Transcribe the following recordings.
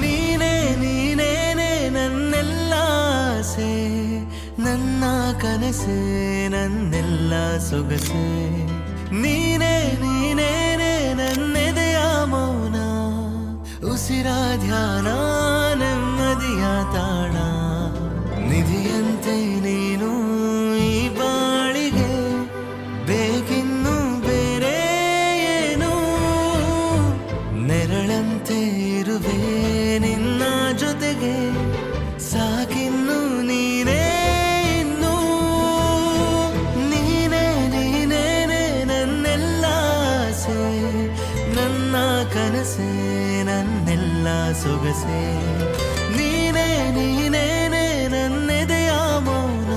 ನೀನೇ ನೀನೇನೆ ನನ್ನೆಲ್ಲ ಆಸೆ, ನನ್ನ ಕನಸೆ, ನನ್ನೆಲ್ಲ ಸೊಗಸೆ. ನೀನೇ ನೀನೇನೆ ನನ್ನೆದೆಯ ಮೌನ, ಉಸಿರ ಧ್ಯಾನ, ನೆಮ್ಮದಿಯ ತಾಣ. ನಿಧಿಯಂತೆ ನೀನು ಈ ಬಾಳಿಗೆ, ಬೇಕಿನ್ನು ಬೇರೆ ಏನು. ನೆರಳಂತೆ ಇರುವೆ ನಿನ್ನ ಜೊತೆಗೆ, ಸಾಕಿನ್ನು ನೀನೇ ಇನ್ನು. ನೀನೇ ನೀನೇನೆ ನನ್ನೆಲ್ಲ ಆಸೆ, ನನ್ನ ಕನಸೆ, ನನ್ನೆಲ್ಲ ಸೊಗಸೆ. ನೀನೇ ನೀನೇನೆ ನನ್ನೆದೆಯ ಮೌನ,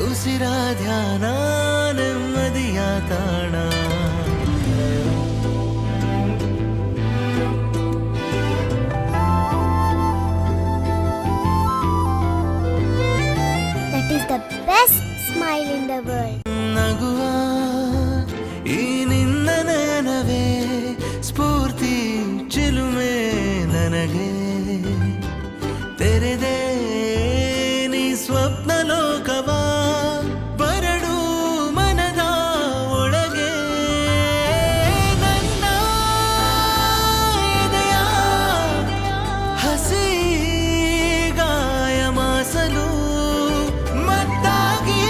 ಉಸಿರ ಧ್ಯಾನ, ನೆಮ್ಮದಿಯ ತಾಣ. That is the best smile in the world. ನಗುವ ಈ ನಿನ್ನ ನಯನವೇ ಸ್ಫೂರ್ತಿ ಚಿಲುಮೆ ನನಗೆ. ತೆರೆದೆ ನೀ ಸ್ವಪ್ನ ಲೋಕವ, ಬರಡು ಮನದ ಒಳಗೆ. ನನ್ನ ಎದೆಯ ಹಸಿ ಗಾಯ ಮಾಸಲು ಮತ್ತಾಗಿ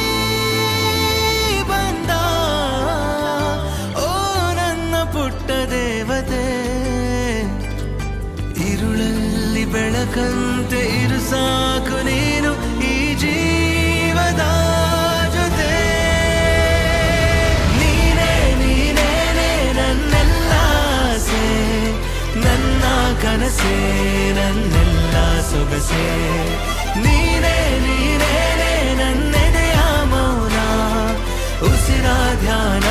ಬಂದ ಓ ನನ್ನ ಪುಟ್ಟ ದೇವತೆ. ഇരുളಲ್ಲಿ ಬೆಳಕಂತೆ ಇರು ಸಾಕು ನೀನು ಈ ಜೀವದ ಜೊತೆ. ನೀನೇ ನೀನೇನೆ ನನ್ನೆಲ್ಲ ಆಸೆ, ನನ್ನ ಕನಸೆ, ನನ್ನೆಲ್ಲ ಸೊಗಸೆ. ನೀನೇ ನೀನೇನೆ ನನ್ನೆದೆಯ ಮೌನ, ಉಸಿರ ಧ್ಯಾನ,